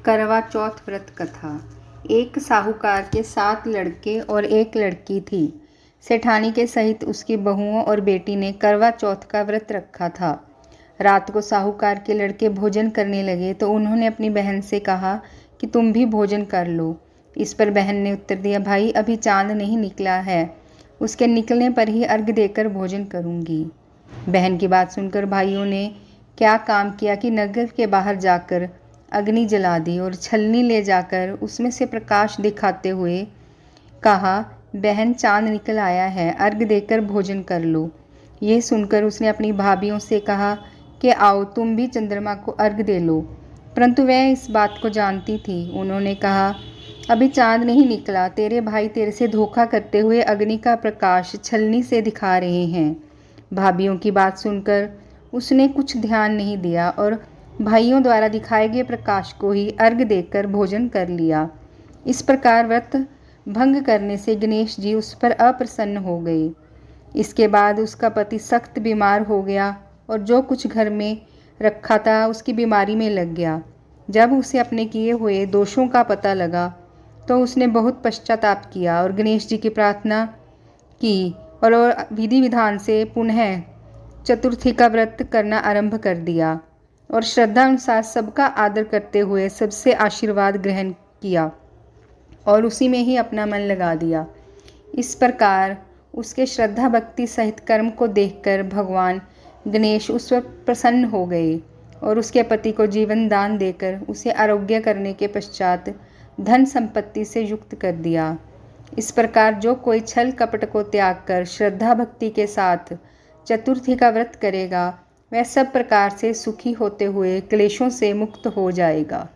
करवा चौथ व्रत कथा। एक साहूकार के 7 लड़के और एक लड़की थी। सेठानी के सहित उसकी बहुओं और बेटी ने करवा चौथ का व्रत रखा था। रात को साहूकार के लड़के भोजन करने लगे तो उन्होंने अपनी बहन से कहा कि तुम भी भोजन कर लो। इस पर बहन ने उत्तर दिया, भाई अभी चांद नहीं निकला है, उसके निकलने पर ही अर्घ देकर भोजन करूंगी। बहन की बात सुनकर भाइयों ने क्या काम किया कि नगर के बाहर जाकर अग्नि जला दी और छलनी ले जाकर उसमें से प्रकाश दिखाते हुए कहा, बहन चांद निकल आया है, अर्घ देकर भोजन कर लो। ये सुनकर उसने अपनी भाभियों से कहा कि आओ तुम भी चंद्रमा को अर्घ दे लो, परंतु वह इस बात को जानती थी। उन्होंने कहा, अभी चांद नहीं निकला, तेरे भाई तेरे से धोखा करते हुए अग्नि का प्रकाश छलनी से दिखा रहे हैं। भाभियों की बात सुनकर उसने कुछ ध्यान नहीं दिया और भाइयों द्वारा दिखाए गए प्रकाश को ही अर्घ देकर भोजन कर लिया। इस प्रकार व्रत भंग करने से गणेश जी उस पर अप्रसन्न हो गए। इसके बाद उसका पति सख्त बीमार हो गया और जो कुछ घर में रखा था उसकी बीमारी में लग गया। जब उसे अपने किए हुए दोषों का पता लगा तो उसने बहुत पश्चाताप किया और गणेश जी की प्रार्थना की और विधि विधान से पुनः चतुर्थी का व्रत करना आरंभ कर दिया और श्रद्धा अनुसार सबका आदर करते हुए सबसे आशीर्वाद ग्रहण किया और उसी में ही अपना मन लगा दिया। इस प्रकार उसके श्रद्धा भक्ति सहित कर्म को देखकर भगवान गणेश उस पर प्रसन्न हो गए और उसके पति को जीवन दान देकर उसे आरोग्य करने के पश्चात धन संपत्ति से युक्त कर दिया। इस प्रकार जो कोई छल कपट को त्याग कर श्रद्धा भक्ति के साथ चतुर्थी का व्रत करेगा वह सब प्रकार से सुखी होते हुए क्लेशों से मुक्त हो जाएगा।